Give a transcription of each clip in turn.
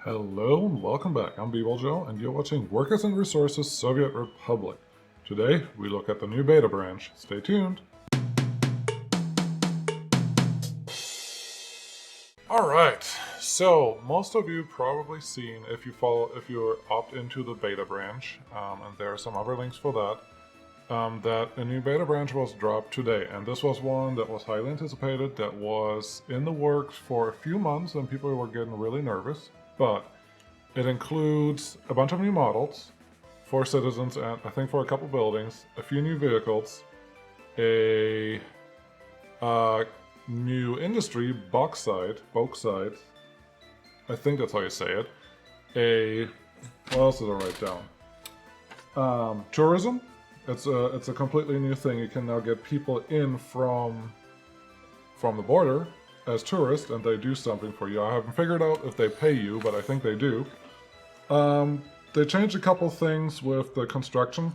Hello and welcome back. I'm Joe, and you're watching Workers and Resources Soviet Republic. Today, we look at the new beta branch. Stay tuned. Alright, so most of you probably seen if you opt into the beta branch, and there are some other links for that, that a new beta branch was dropped today. And this was one that was highly anticipated, that was in the works for a few months, and people were getting really nervous. But it includes a bunch of new models for citizens and I think for a couple buildings, a few new vehicles, a new industry, bauxite, I think that's how you say it. What else did I write down? Tourism. It's a completely new thing. You can now get people in from the border as tourists, and they do something for you. I haven't figured out if they pay you, but I think they do. They changed a couple things with the construction,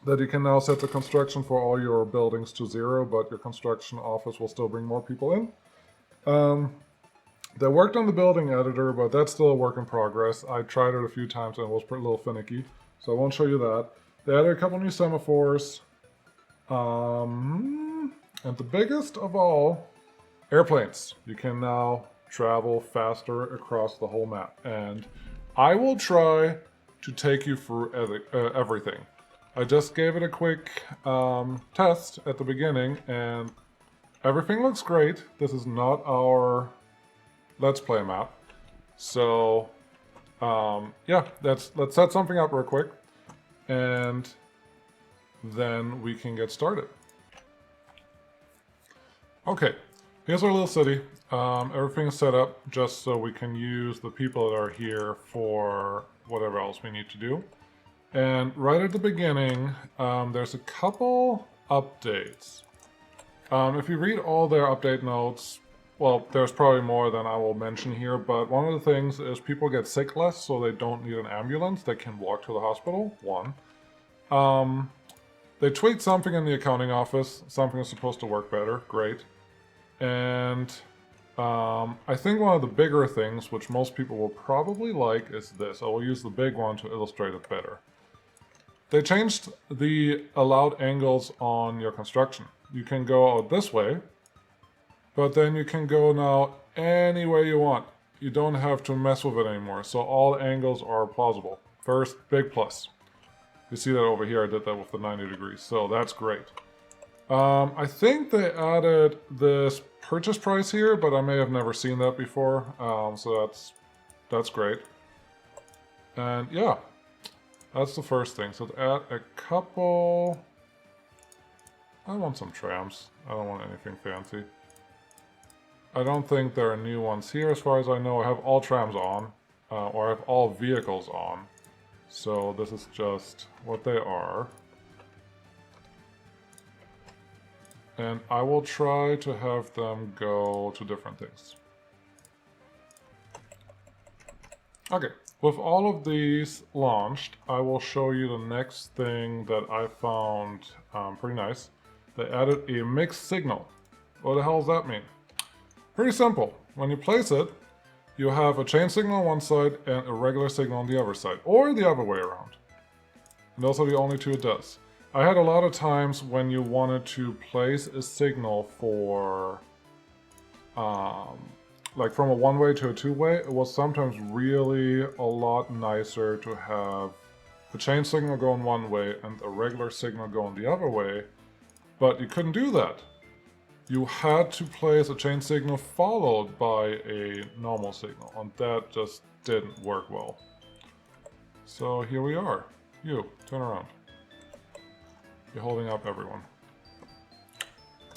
that you can now set the construction for all your buildings to 0, but your construction office will still bring more people in. They worked on the building editor, but that's still a work in progress. I tried it a few times and it was a little finicky, so I won't show you that. They added a couple new semaphores. And the biggest of all, airplanes. You can now travel faster across the whole map, and I will try to take you through everything. I just gave it a quick test at the beginning, and everything looks great. This is not our Let's Play map. So, yeah, let's set something up real quick, and then we can get started. Okay. Here's our little city. Everything's set up just so we can use the people that are here for whatever else we need to do. And right at the beginning, there's a couple updates. If you read all their update notes, well, there's probably more than I will mention here, but one of the things is people get sick less, so they don't need an ambulance. They can walk to the hospital, one. They tweaked something in the accounting office. Something is supposed to work better, great. And I think one of the bigger things, which most people will probably like, is this. I will use the big one to illustrate it better. They changed the allowed angles on your construction. You can go out this way, but then you can go now any way you want. You don't have to mess with it anymore, so all angles are plausible. First, big plus. You see that over here, I did that with the 90 degrees, so that's great. I think they added this purchase price here, but I may have never seen that before, so that's great. And yeah, that's the first thing. So to add a couple... I want some trams. I don't want anything fancy. I don't think there are new ones here as far as I know. I have all trams on, or I have all vehicles on. So this is just what they are. And I will try to have them go to different things. Okay, with all of these launched, I will show you the next thing that I found pretty nice. They added a mixed signal. What the hell does that mean? Pretty simple. When you place it, you have a chain signal on one side and a regular signal on the other side, or the other way around. And those are the only two it does. I had a lot of times when you wanted to place a signal for, like from a one-way to a two-way, it was sometimes really a lot nicer to have the chain signal going one way and a regular signal going the other way, but you couldn't do that. You had to place a chain signal followed by a normal signal, and that just didn't work well. So here we are. You, turn around. You're holding up everyone.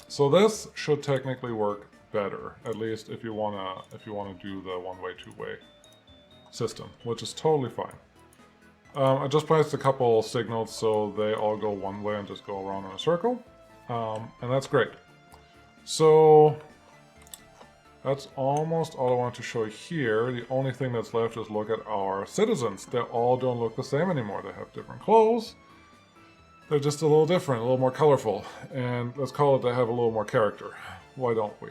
So this should technically work better, at least if you wanna do the one-way, two-way system, which is totally fine. I just placed a couple signals so they all go one way and just go around in a circle, and that's great. So that's almost all I want to show here. The only thing that's left is look at our citizens. They all don't look the same anymore. They have different clothes. They're just a little different, a little more colorful, and let's call it they have a little more character. Why don't we?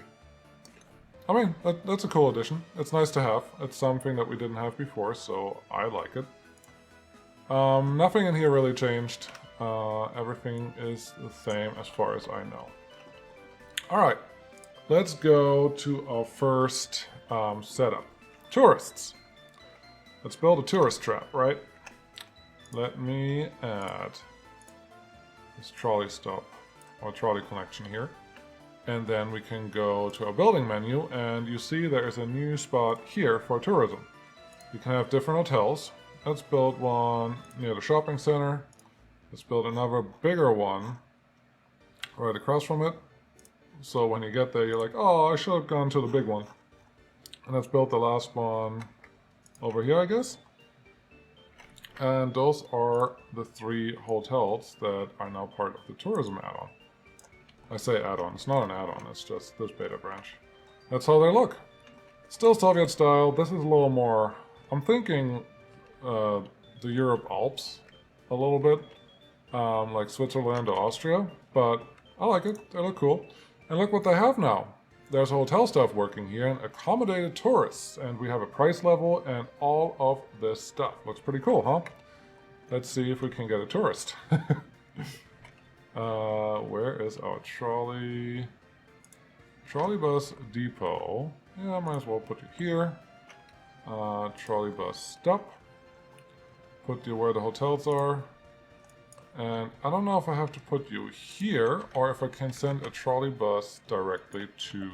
I mean, that's a cool addition. It's nice to have. It's something that we didn't have before, so I like it. Nothing in here really changed. Everything is the same as far as I know. Alright, let's go to our first setup. Tourists. Let's build a tourist trap, right? Let me add this trolley stop, or trolley connection here. And then we can go to our building menu, and you see there is a new spot here for tourism. You can have different hotels. Let's build one near the shopping center. Let's build another bigger one right across from it. So when you get there, you're like, oh, I should have gone to the big one. And let's build the last one over here, I guess. And those are the 3 hotels that are now part of the tourism add-on. I say add-on, it's not an add-on, it's just this beta branch. That's how they look. Still Soviet style, this is a little more, I'm thinking the Europe Alps a little bit, like Switzerland or Austria, but I like it, they look cool. And look what they have now. There's hotel stuff working here and accommodated tourists, and we have a price level and all of this stuff. Looks pretty cool, huh? Let's see if we can get a tourist. Where is our trolley bus depot? Yeah, I might as well put you here. Trolley bus stop. Put you where the hotels are. And I don't know if I have to put you here or if I can send a trolley bus directly to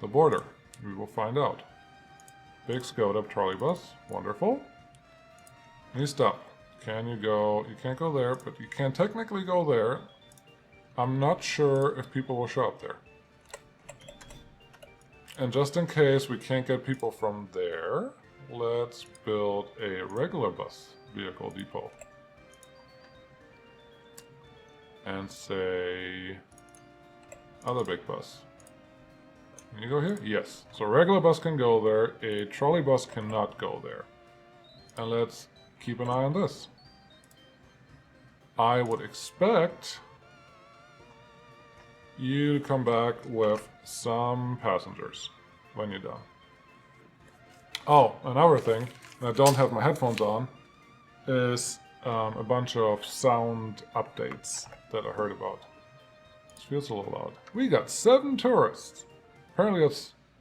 the border. We will find out. Big Skoda trolley bus. Wonderful. New stop. Can you go? You can't go there, but you can technically go there. I'm not sure if people will show up there. And just in case we can't get people from there, let's build a regular bus vehicle depot. And say other big bus. Can you go here? Yes. So a regular bus can go there, a trolley bus cannot go there. And let's keep an eye on this. I would expect you to come back with some passengers when you're done. Oh, another thing, and I don't have my headphones on, is a bunch of sound updates that I heard about. This feels a little loud. We got 7 tourists. Apparently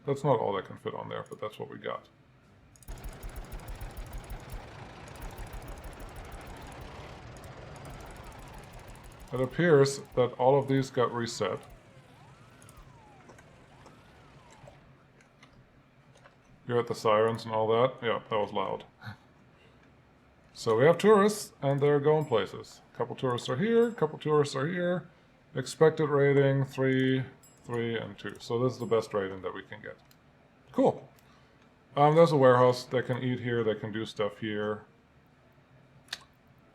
that's not all that can fit on there, but that's what we got. It appears that all of these got reset. You heard the sirens and all that? Yeah, that was loud. So we have tourists, and they're going places. A couple tourists are here, a couple tourists are here. Expected rating, 3, 3, and 2. So this is the best rating that we can get. Cool. There's a warehouse. They can eat here, they can do stuff here.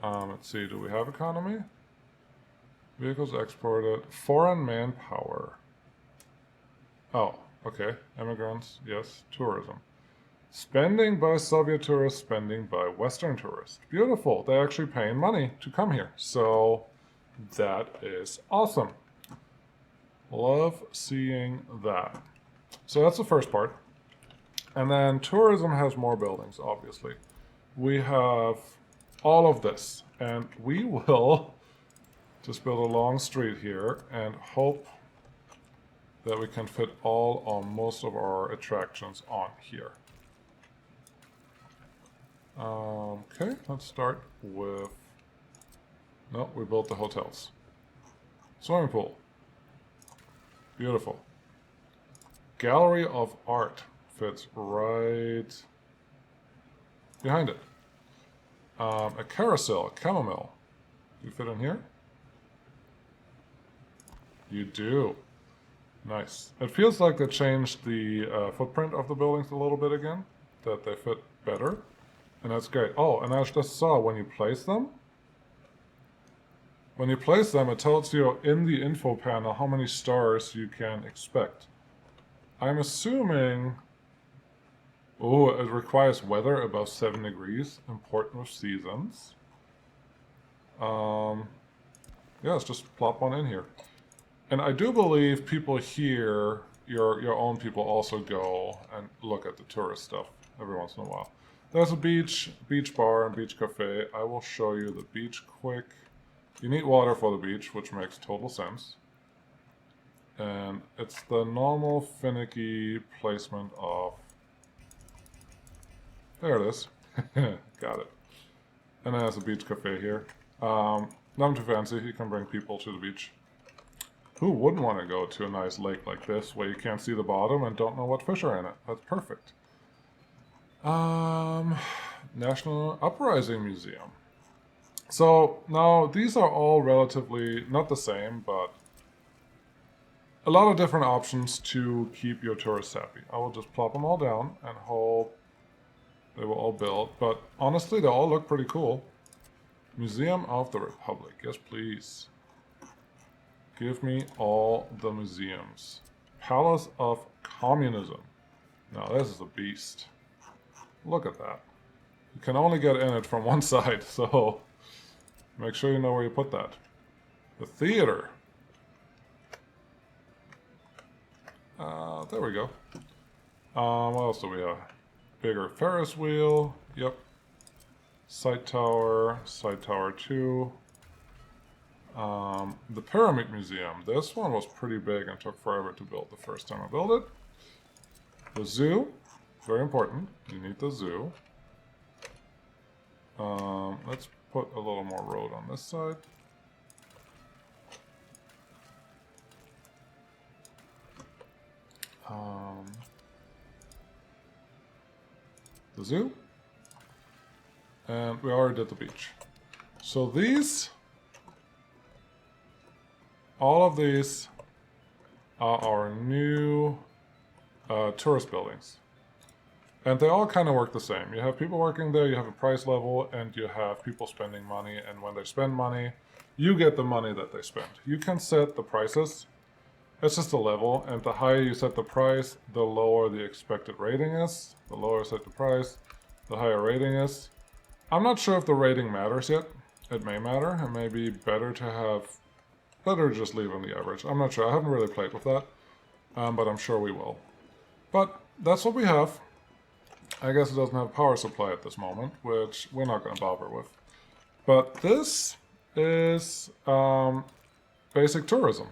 Let's see, do we have economy? Vehicles exported. Foreign manpower. Oh, okay. Immigrants, yes. Tourism. Spending by Soviet tourists, spending by Western tourists. Beautiful. They're actually paying money to come here. So that is awesome. Love seeing that. So that's the first part. And then tourism has more buildings, obviously. We have all of this. And we will just build a long street here and hope that we can fit all or most of our attractions on here. Okay, let's start with... No, we built the hotels. Swimming pool. Beautiful. Gallery of art fits right behind it. A carousel, chamomile. Do you fit in here? You do. Nice. It feels like they changed the footprint of the buildings a little bit again, that they fit better, and that's great. Oh, and I just saw when you place them, it tells you in the info panel how many stars you can expect. I'm assuming, oh, it requires weather above 7 degrees, important with seasons. Yeah, let's just plop one in here. And I do believe people here your own people also go and look at the tourist stuff every once in a while. There's a beach bar, and beach cafe. I will show you the beach quick. You need water for the beach, which makes total sense. And it's the normal finicky placement of... There it is. Got it. And then there's a beach cafe here. Nothing too fancy. You can bring people to the beach. Who wouldn't want to go to a nice lake like this where you can't see the bottom and don't know what fish are in it? That's perfect. National Uprising Museum. So now these are all relatively not the same, but a lot of different options to keep your tourists happy. I will just plop them all down and hope they will all build. But honestly, they all look pretty cool. Museum of the Republic. Yes, please. Give me all the museums. Palace of Communism. Now this is a beast. Look at that. You can only get in it from one side, so make sure you know where you put that. The theater. There we go. What else do we have? Bigger Ferris wheel. Yep. Sight Tower 2. The Pyramid Museum. This one was pretty big and took forever to build the first time I built it. The zoo. Very important. You need the zoo. Let's put a little more road on this side. The zoo. And we already did the beach. So these, all of these are our new tourist buildings. And they all kind of work the same. You have people working there, you have a price level, and you have people spending money. And when they spend money, you get the money that they spend. You can set the prices. It's just a level, and the higher you set the price, the lower the expected rating is. The lower you set the price, the higher rating is. I'm not sure if the rating matters yet. It may matter. It may be better to just leave on the average. I'm not sure. I haven't really played with that, but I'm sure we will. But that's what we have. I guess it doesn't have power supply at this moment, which we're not going to bother with. But this is basic tourism.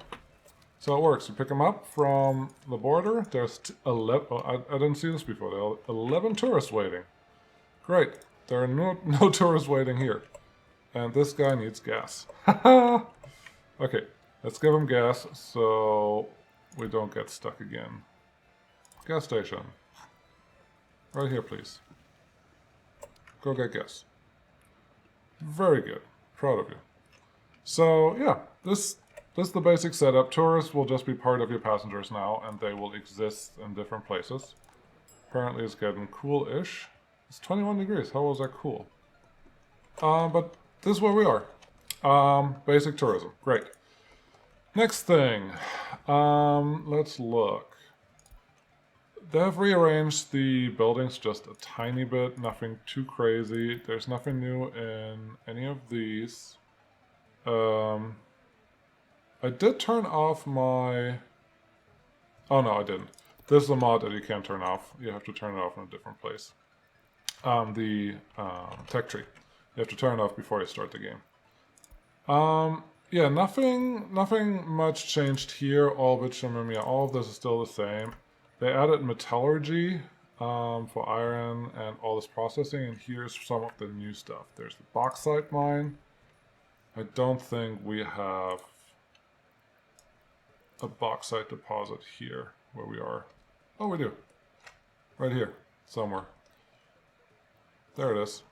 So it works. You pick them up from the border. There's 11. Oh, I didn't see this before. There are 11 tourists waiting. Great. There are no tourists waiting here. And this guy needs gas. Okay, let's give him gas so we don't get stuck again. Gas station. Right here, please. Go get gas. Very good. Proud of you. So, yeah, this is the basic setup. Tourists will just be part of your passengers now, and they will exist in different places. Apparently it's getting cool-ish. It's 21 degrees. How was that cool? But this is where we are. Basic tourism. Great. Next thing. Let's look. They have rearranged the buildings just a tiny bit. Nothing too crazy. There's nothing new in any of these. I did turn off my... Oh no, I didn't. This is a mod that you can't turn off. You have to turn it off in a different place. The tech tree. You have to turn it off before you start the game. Yeah, nothing much changed here. All of this is still the same. They added metallurgy for iron and all this processing, and here's some of the new stuff. There's the bauxite mine. I don't think we have a bauxite deposit here where we are. Oh, we do. Right here, somewhere. There it is.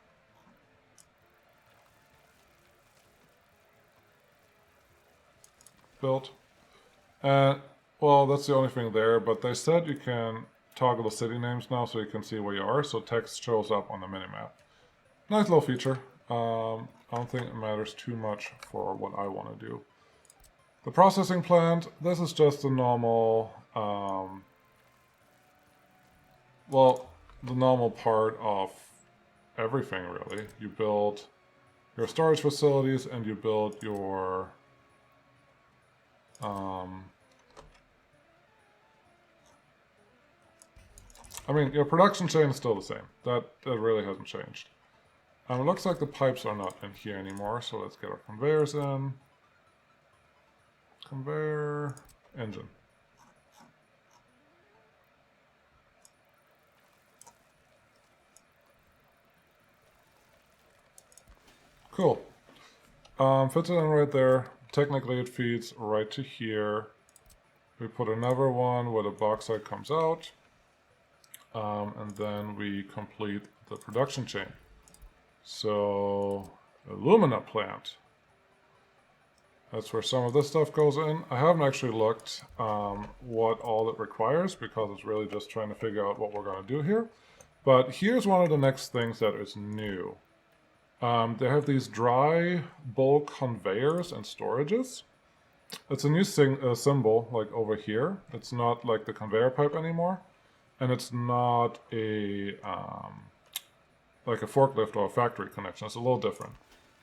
Built. And, well, that's the only thing there, but they said you can toggle the city names now so you can see where you are, so text shows up on the minimap. Nice little feature. I don't think it matters too much for what I want to do. The processing plant, this is just a normal, well, the normal part of everything, really. You build your storage facilities and you build your I mean, your production chain is still the same. That really hasn't changed. It looks like the pipes are not in here anymore, so let's get our conveyors in. Conveyor, engine. Cool. Fits it in right there. Technically it feeds right to here. We put another one where the bauxite comes out. And then we complete the production chain. So, alumina plant. That's where some of this stuff goes in. I haven't actually looked what all it requires because it's really just trying to figure out what we're going to do here. But here's one of the next things that is new. They have these dry bulk conveyors and storages. It's a new symbol, like over here. It's not like the conveyor pipe anymore. And it's not a like a forklift or a factory connection. It's a little different.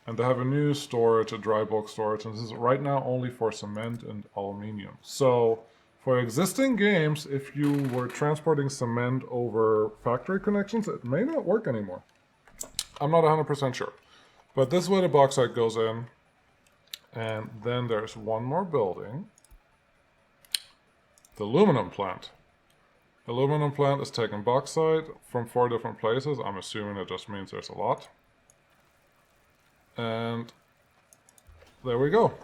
And they have a new storage, a dry bulk storage, and this is right now only for cement and aluminium. So for existing games, if you were transporting cement over factory connections, it may not work anymore. I'm not 100% sure. But this is where the bauxite goes in. And then there's one more building. The aluminum plant. The aluminum plant is taking bauxite from 4 different places. I'm assuming it just means there's a lot. And there we go.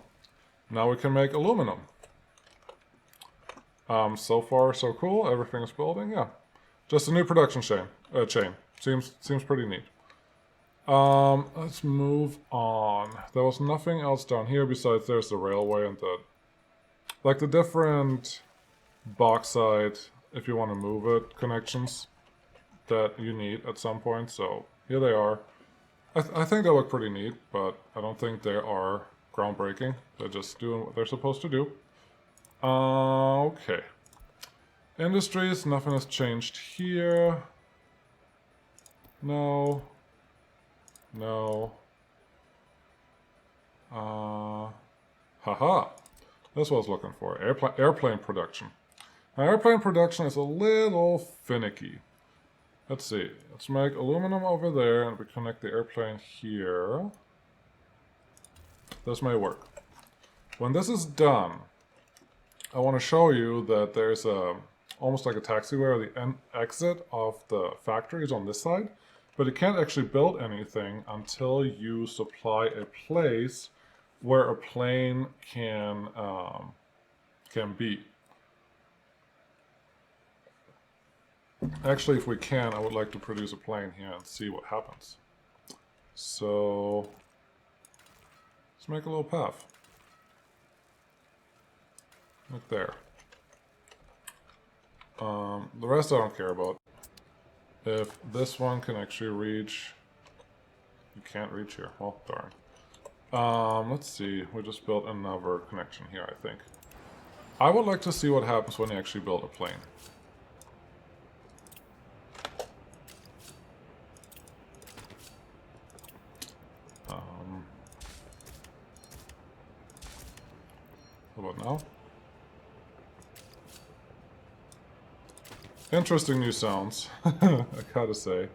Now we can make aluminum. So far, so cool. Everything is building. Yeah, just a new production chain. Seems pretty neat. Let's move on. There was nothing else down here besides there's the railway and the different bauxite, if you want to move it, connections that you need at some point. So here they are. I think they look pretty neat, but I don't think they are groundbreaking. They're just doing what they're supposed to do. Okay. Industries, nothing has changed here. No. No. Haha. That's what I was looking for. Airplane production. Now, airplane production is a little finicky. Let's see. Let's make aluminum over there and we connect the airplane here. This may work. When this is done, I want to show you that there's almost like a taxiway, or the exit of the factory is on this side. But you can't actually build anything until you supply a place where a plane can be. Actually, if we can, I would like to produce a plane here and see what happens. So let's make a little path. Like there. The rest I don't care about. If this one can actually reach... You can't reach here. Well, darn. Let's see. We just built another connection here, I think. I would like to see what happens when you actually build a plane. How about now? Interesting new sounds, I gotta say.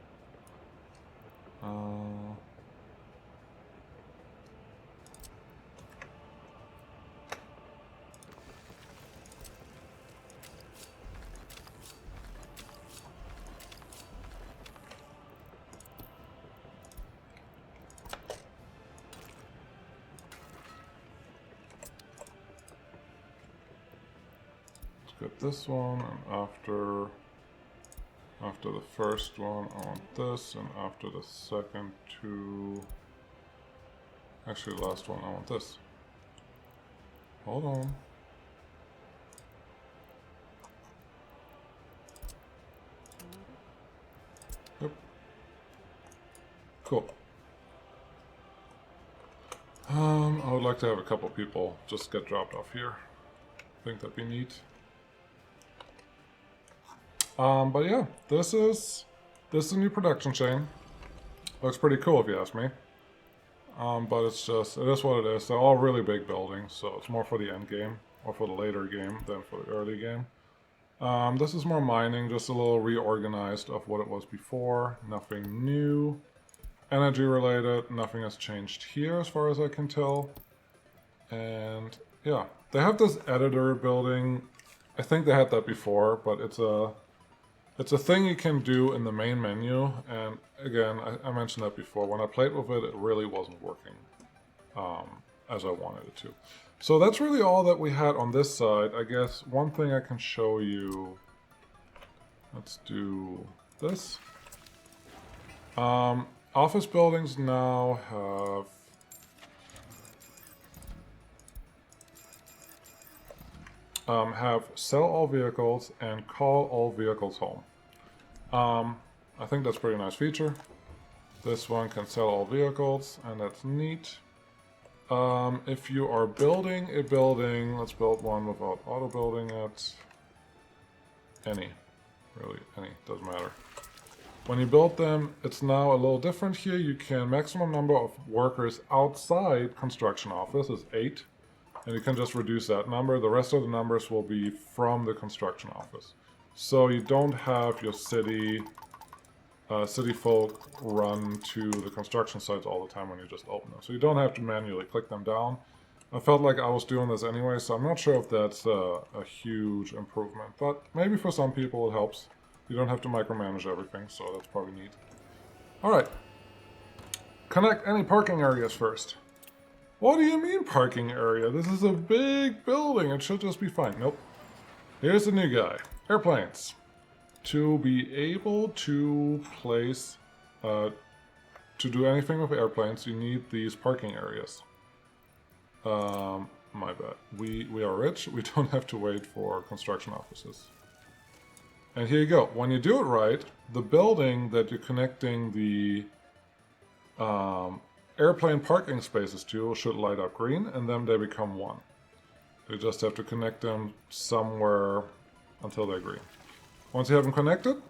Let's get this one, and after the first one, I want this, and after the second two... Actually, the last one, I want this. Hold on. Yep. Cool. I would like to have a couple people just get dropped off here. I think that'd be neat. But yeah, this is a new production chain. Looks pretty cool if you ask me. But it is what it is. They're all really big buildings, so it's more for the end game, or for the later game, than for the early game. This is more mining, just a little reorganized of what it was before. Nothing new. Energy related, nothing has changed here as far as I can tell. And yeah, they have this editor building. I think they had that before, but it's a thing you can do in the main menu. And again, I mentioned that before. When I played with it, it really wasn't working as I wanted it to. So that's really all that we had on this side. I guess one thing I can show you. Let's do this. Office buildings now have sell all vehicles and call all vehicles home. I think that's a pretty nice feature. This one can sell all vehicles, and that's neat. If you are building a building, let's build one without auto building it. Any, doesn't matter. When you build them, it's now a little different here. You can maximum number of workers outside construction office is 8. And you can just reduce that number. The rest of the numbers will be from the construction office. So you don't have your city folk run to the construction sites all the time when you just open them. So you don't have to manually click them down. I felt like I was doing this anyway, so I'm not sure if that's a huge improvement. But maybe for some people it helps. You don't have to micromanage everything, so that's probably neat. Alright. Connect any parking areas first. What do you mean parking area? This is a big building. It should just be fine. Nope. Here's the new guy. Airplanes. To be able to place, to do anything with airplanes, you need these parking areas. My bad. We are rich. We don't have to wait for construction offices. And here you go. When you do it right, the building that you're connecting the airplane parking spaces to should light up green, and then they become one. You just have to connect them somewhere until they're green. Once you have them connected,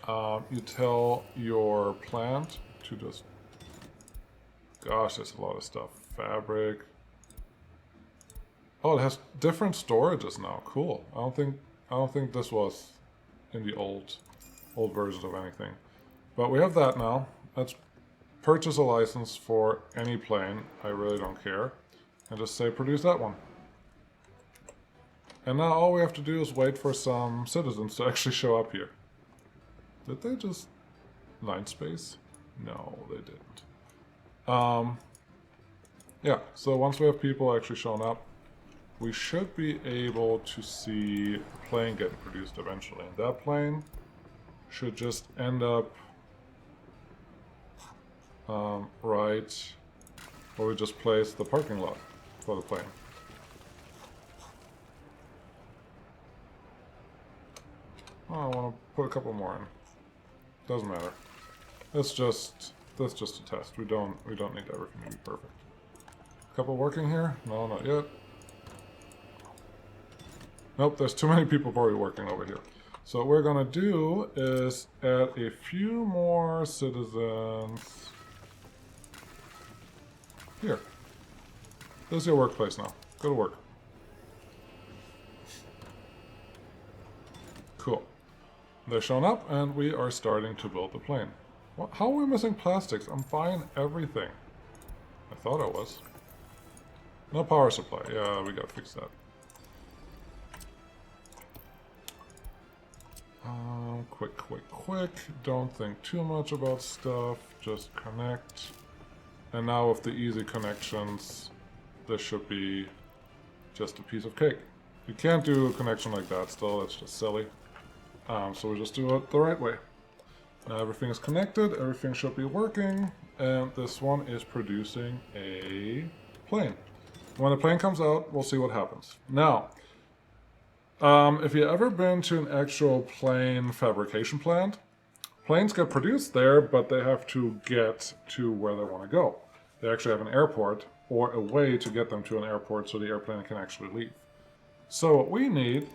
you tell your plant to just... Gosh, there's a lot of stuff. Fabric. Oh, it has different storages now. Cool. I don't think this was in the old version of anything. But we have that now. Let's purchase a license for any plane. I really don't care. And just say produce that one. And now all we have to do is wait for some citizens to actually show up here. Did they just line space? No, they didn't. Yeah, so once we have people actually showing up, we should be able to see a plane getting produced eventually. And that plane should just end up right where we just placed the parking lot for the plane. Oh, I want to put a couple more in. Doesn't matter. That's just a test. We don't need everything to be perfect. Couple working here? No, not yet. Nope, there's too many people probably working over here. So what we're gonna do is add a few more citizens. Here. This is your workplace now. Go to work. Cool. They're showing up, and we are starting to build the plane. What, how are we missing plastics? I'm buying everything. I thought I was. No power supply. Yeah, we gotta fix that. Quick. Don't think too much about stuff. Just connect. And now with the easy connections, this should be just a piece of cake. You can't do a connection like that still. That's just silly. So we just do it the right way. Now everything is connected. Everything should be working. And this one is producing a plane. When the plane comes out, we'll see what happens. Now, if you've ever been to an actual plane fabrication plant, planes get produced there, but they have to get to where they want to go. They actually have an airport or a way to get them to an airport so the airplane can actually leave. So what we need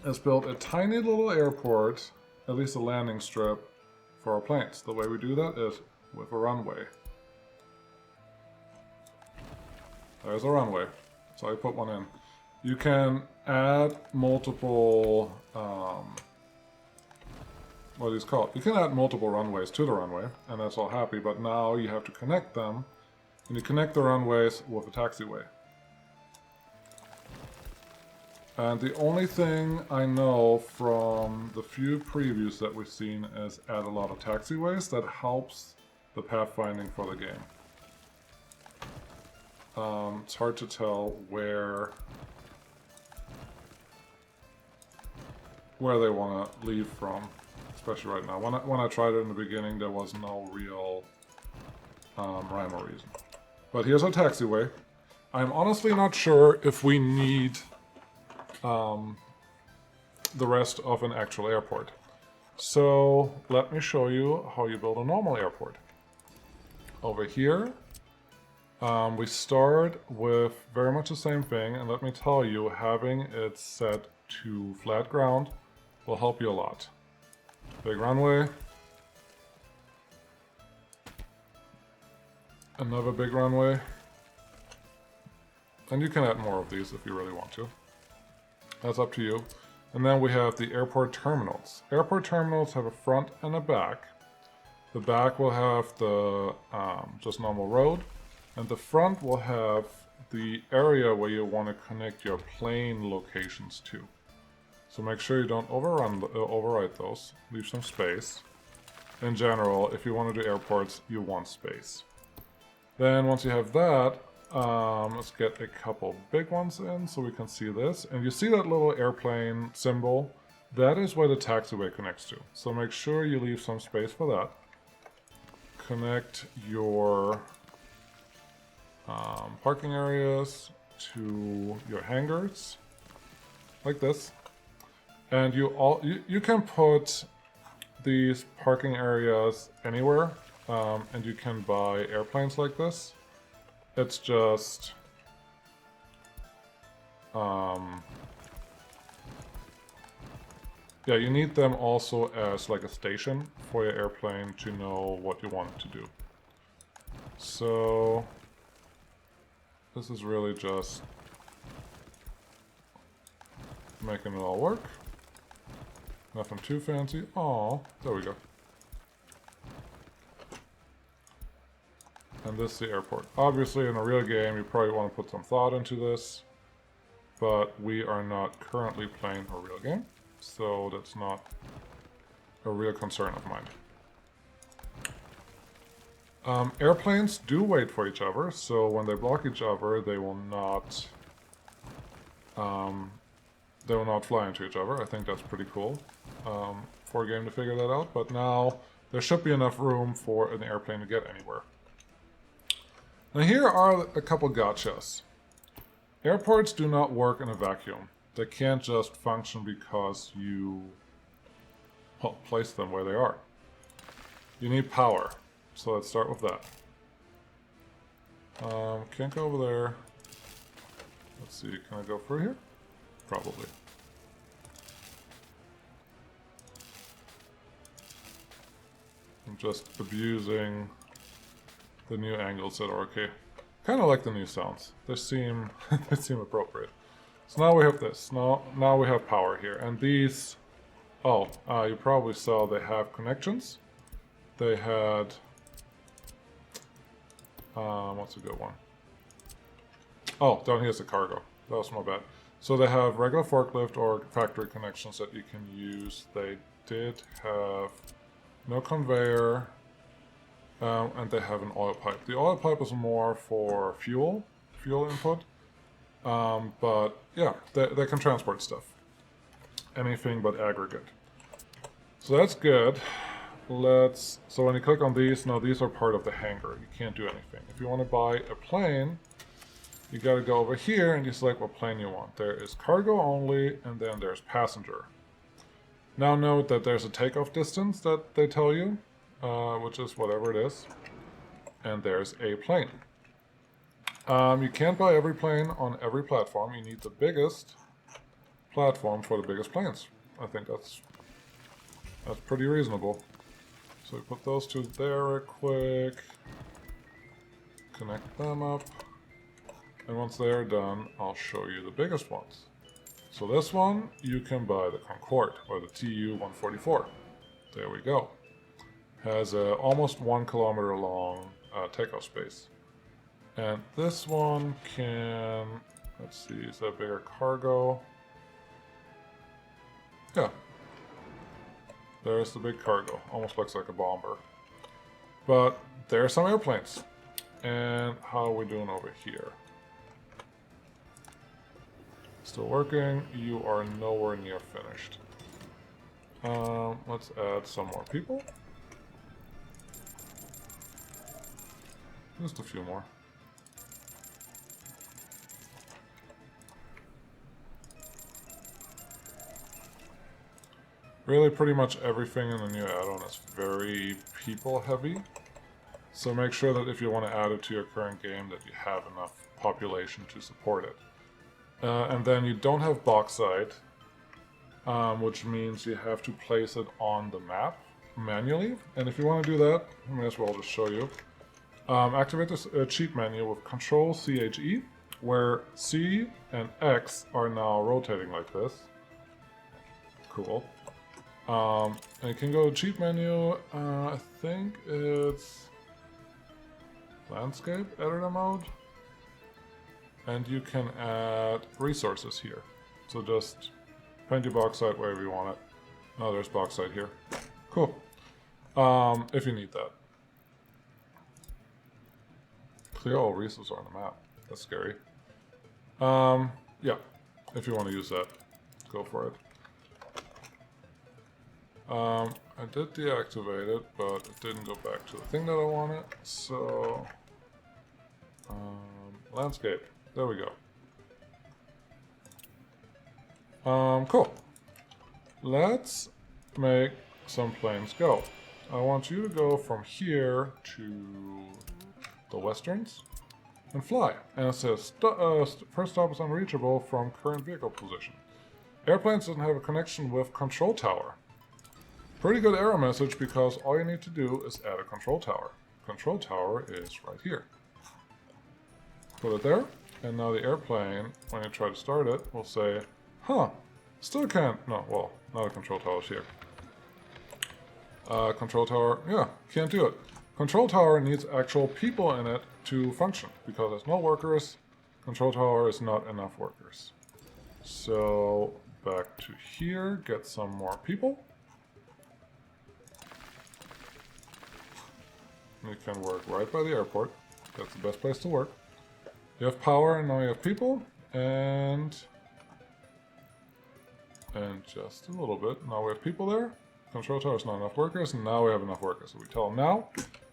is build a tiny little airport, at least a landing strip, for our planes. The way we do that is with a runway. There's a runway. So I put one in. You can add multiple, what is called? You can add multiple runways to the runway, and that's all happy, but now you have to connect them, and you connect the runways with a taxiway. And the only thing I know from the few previews that we've seen is add a lot of taxiways. That helps the pathfinding for the game. It's hard to tell where they want to leave from, especially right now. When I tried it in the beginning, there was no real rhyme or reason. But here's our taxiway. I'm honestly not sure if we need the rest of an actual airport. So let me show you how you build a normal airport. Over here, we start with very much the same thing, and let me tell you, having it set to flat ground will help you a lot. Big runway. Another big runway. And you can add more of these if you really want to. That's up to you. And then we have the airport terminals. Airport terminals have a front and a back. The back will have the just normal road, and the front will have the area where you want to connect your plane locations to. So make sure you don't override those. Leave some space. In general, if you want to do airports, you want space. Then once you have that, let's get a couple big ones in so we can see this. And you see that little airplane symbol? That is where the taxiway connects to. So make sure you leave some space for that. Connect your parking areas to your hangars, like this. And you can put these parking areas anywhere, and you can buy airplanes like this. It's just yeah, you need them also as like a station for your airplane to know what you want it to do. So this is really just making it all work. Nothing too fancy. Oh, there we go. And this is the airport. Obviously, in a real game, you probably want to put some thought into this, but we are not currently playing a real game, so that's not a real concern of mine. Airplanes do wait for each other, so when they block each other, they will not fly into each other. I think that's pretty cool for a game to figure that out, but now there should be enough room for an airplane to get anywhere. Now here are a couple gotchas. Airports do not work in a vacuum. They can't just function because you place them where they are. You need power. So let's start with that. Can't go over there. Let's see, can I go through here? Probably. I'm just abusing the new angles that are okay. Kind of like the new sounds. They seem appropriate. So now we have this. Now we have power here. And these, you probably saw they have connections. They had, what's a good one? Oh, down here's the cargo. That was my bad. So they have regular forklift or factory connections that you can use. They did have no conveyor. And they have an oil pipe. The oil pipe is more for fuel input. But yeah, they can transport stuff. Anything but aggregate. So that's good. So when you click on these, now these are part of the hangar. You can't do anything. If you want to buy a plane, you got to go over here and you select what plane you want. There is cargo only, and then there's passenger. Now note that there's a takeoff distance that they tell you. Which is whatever it is, and there's a plane. You can't buy every plane on every platform. You need the biggest platform for the biggest planes. I think that's pretty reasonable. So we put those two there real quick, connect them up, And once they are done, I'll show you the biggest ones. So this one, you can buy the Concorde, or the TU-144. There we go. Has a almost 1 kilometer long takeoff space. And this one can, let's see, is that bigger cargo? Yeah. There's the big cargo. Almost looks like a bomber. But there are some airplanes. And how are we doing over here? Still working. You are nowhere near finished. Let's add some more people. Just a few more. Really, pretty much everything in the new add-on is very people heavy. So make sure that if you want to add it to your current game that you have enough population to support it. And then you don't have bauxite, which means you have to place it on the map manually. And if you want to do that, I may as well just show you. Activate this cheat menu with Control CHE, where C and X are now rotating like this. Cool. And you can go to cheat menu, I think it's landscape editor mode. And you can add resources here. So just paint your bauxite wherever you want it. Oh, there's bauxite here. Cool. If you need that. Clear all resources on the map. That's scary. Yeah, if you want to use that, go for it. I did deactivate it, but it didn't go back to the thing that I wanted. So, landscape. There we go. Cool. Let's make some planes go. I want you to go from here to the westerns and fly. And it says, first stop is unreachable from current vehicle position. Airplanes doesn't have a connection with control tower. Pretty good error message because all you need to do is add a control tower. Control tower is right here. Put it there, and now the airplane, when you try to start it, will say, huh, still can't, no, well, not a control tower here. Control tower, yeah, can't do it. Control tower needs actual people in it to function, because there's no workers, control tower is not enough workers. So, back to here, get some more people. You can work right by the airport. That's the best place to work. You have power and now you have people. And just a little bit. Now we have people there. Control tower is not enough workers. And now we have enough workers. So we tell him now,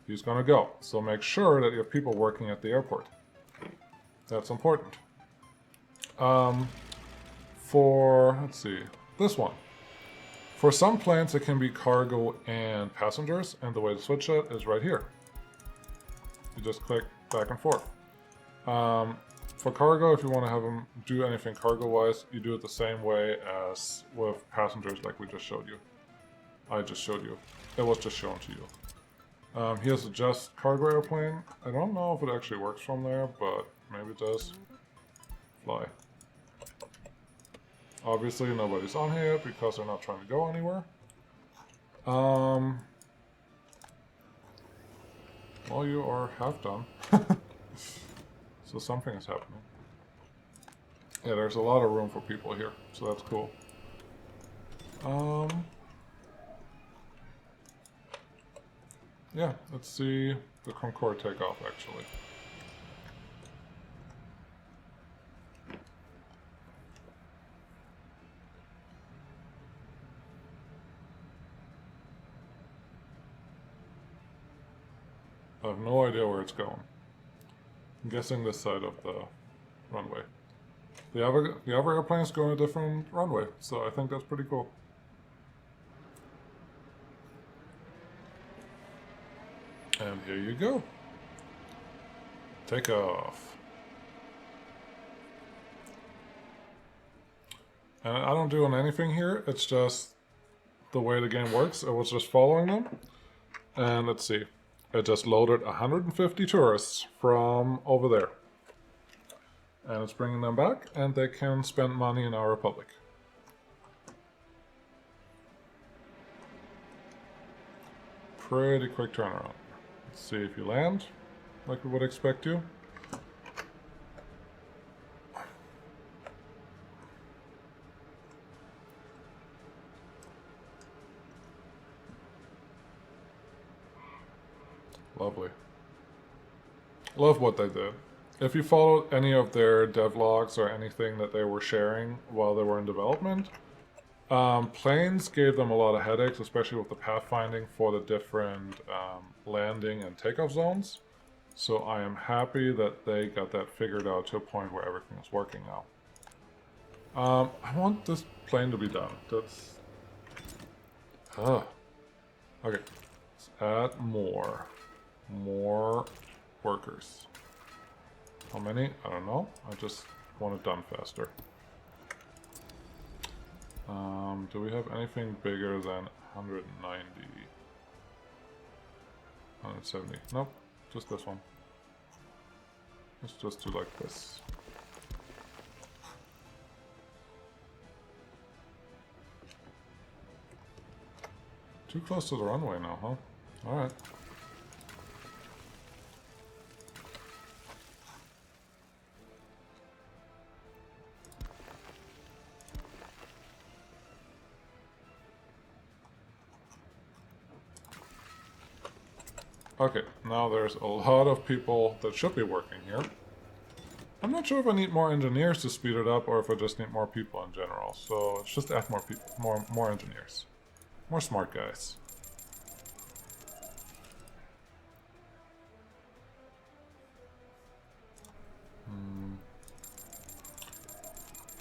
he's going to go. So make sure that you have people working at the airport. That's important. Let's see, this one. For some planes, it can be cargo and passengers, and the way to switch that is right here. You just click back and forth. For cargo, if you want to have them do anything cargo-wise, you do it the same way as with passengers like we just showed you. I just showed you. It was just shown to you. Here's a just cargo airplane. I don't know if it actually works from there, but maybe it does. Fly. Obviously, nobody's on here yet because they're not trying to go anywhere. Well, you are half done. So something is happening. Yeah, there's a lot of room for people here, so that's cool. Yeah, let's see the Concorde take off, actually. I have no idea where it's going. I'm guessing this side of the runway. The other airplanes go on a different runway, so I think that's pretty cool. And here you go. Take off. And I don't do anything here, it's just the way the game works. I was just following them. And let's see. It just loaded 150 tourists from over there. And it's bringing them back, and they can spend money in our republic. Pretty quick turnaround. Let's see if you land like we would expect you. Lovely. Love what they did. If you followed any of their devlogs or anything that they were sharing while they were in development, planes gave them a lot of headaches, especially with the pathfinding for the different landing and takeoff zones. So I am happy that they got that figured out to a point where everything is working now. I want this plane to be done. That's... Okay. Let's add more. More workers. How many? I don't know. I just want it done faster. Do we have anything bigger than 190? 170? Nope. Just this one. Let's just do like this. Too close to the runway now, huh? Alright. Okay, now there's a lot of people that should be working here. I'm not sure if I need more engineers to speed it up or if I just need more people in general. So let's just add more people, more engineers. More smart guys.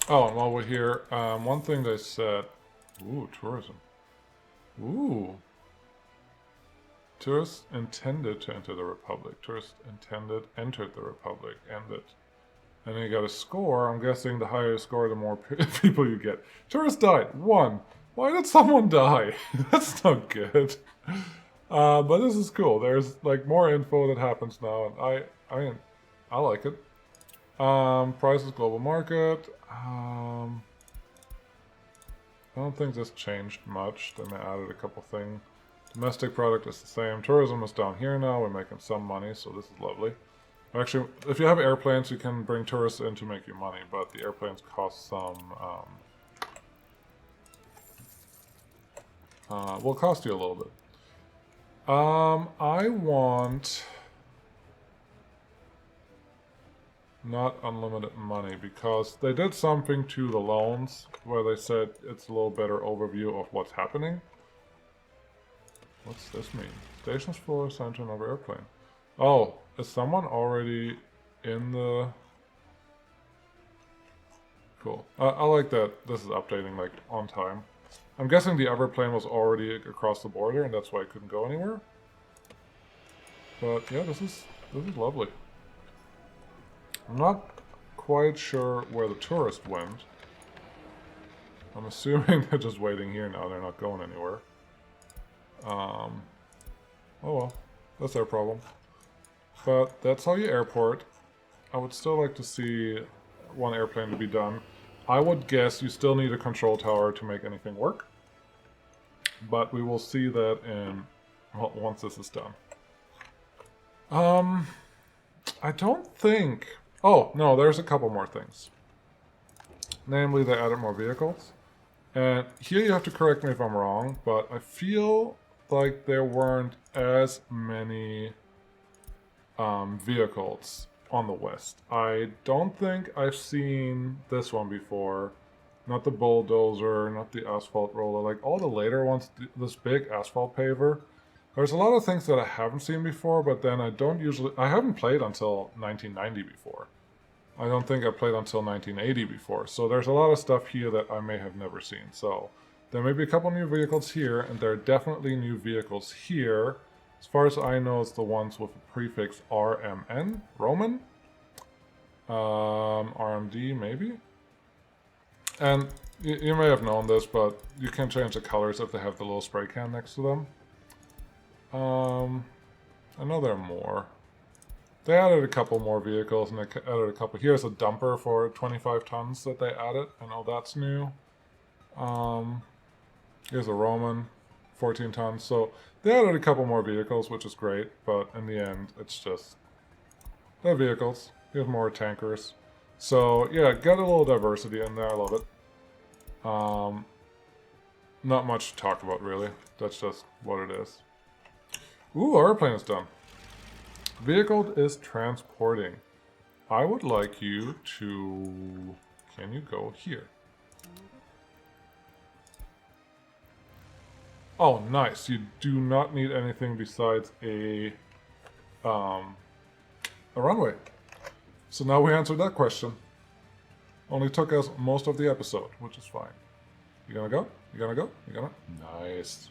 Oh, and while we're here, one thing they said... Ooh, tourism. Ooh. Tourists intended to enter the Republic. Tourists intended entered the Republic. Ended. And then you got a score. I'm guessing the higher you score, the more people you get. Tourist died. 1. Why did someone die? That's not good. But this is cool. There's like more info that happens now, and I mean, I like it. Prices global market. I don't think this changed much. Then I added a couple things. Domestic product is the same. Tourism is down here now. We're making some money, so this is lovely. Actually, if you have airplanes, you can bring tourists in to make you money, but the airplanes cost some... will cost you a little bit. I want... not unlimited money, because they did something to the loans where they said it's a little better overview of what's happening. What's this mean? Stations full assigned to another airplane. Oh, is someone already in the... Cool. I like that this is updating like on time. I'm guessing the other plane was already across the border and that's why I couldn't go anywhere. But yeah, this is lovely. I'm not quite sure where the tourist went. I'm assuming they're just waiting here now, they're not going anywhere. Oh well, that's their problem. But that's how you airport. I would still like to see one airplane to be done. I would guess you still need a control tower to make anything work. But we will see that in, well, once this is done. I don't think... Oh, no, there's a couple more things. Namely, they added more vehicles. And here you have to correct me if I'm wrong, but I feel like there weren't as many vehicles on the West. I don't think I've seen this one before. Not the bulldozer, not the asphalt roller, like all the later ones, this big asphalt paver. There's a lot of things that I haven't seen before, but then I haven't played until 1990 before. I don't think I played until 1980 before, so there's a lot of stuff here that I may have never seen. So there may be a couple new vehicles here, and there are definitely new vehicles here. As far as I know, it's the ones with the prefix RMN, Roman. RMD, maybe? And you may have known this, but you can change the colors if they have the little spray can next to them. I know there are more. They added a couple more vehicles, and they added a couple. Here's a dumper for 25 tons that they added. I know that's new. Here's a Roman, 14 tons. So they added a couple more vehicles, which is great. But in the end, it's just they're vehicles. Here's more tankers. So yeah, get a little diversity in there. I love it. Not much to talk about, really. That's just what it is. Ooh, our airplane is done. Vehicle is transporting. I would like you to... Can you go here? Oh, nice. You do not need anything besides a runway. So now we answered that question. Only took us most of the episode, which is fine. You gonna go? You gonna go? You gonna? Nice.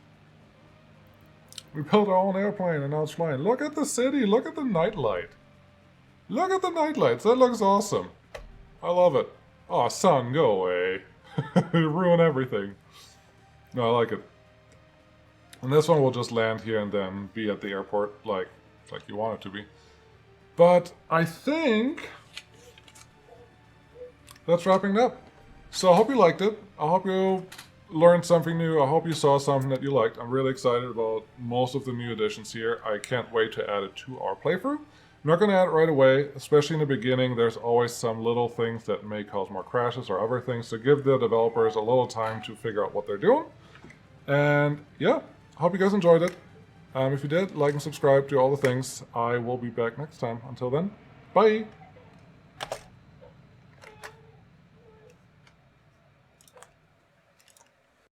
We built our own airplane and now it's flying. Look at the city. Look at the nightlight. Look at the nightlights. That looks awesome. I love it. Oh, sun, go away. You ruin everything. No, I like it. And this one will just land here and then be at the airport like you want it to be. But I think that's wrapping it up. So I hope you liked it. I hope you learned something new. I hope you saw something that you liked. I'm really excited about most of the new additions here. I can't wait to add it to our playthrough. I'm not going to add it right away, especially in the beginning. There's always some little things that may cause more crashes or other things. So give the developers a little time to figure out what they're doing. And yeah, I hope you guys enjoyed it. If you did, like and subscribe, do all the things. I will be back next time. Until then, bye!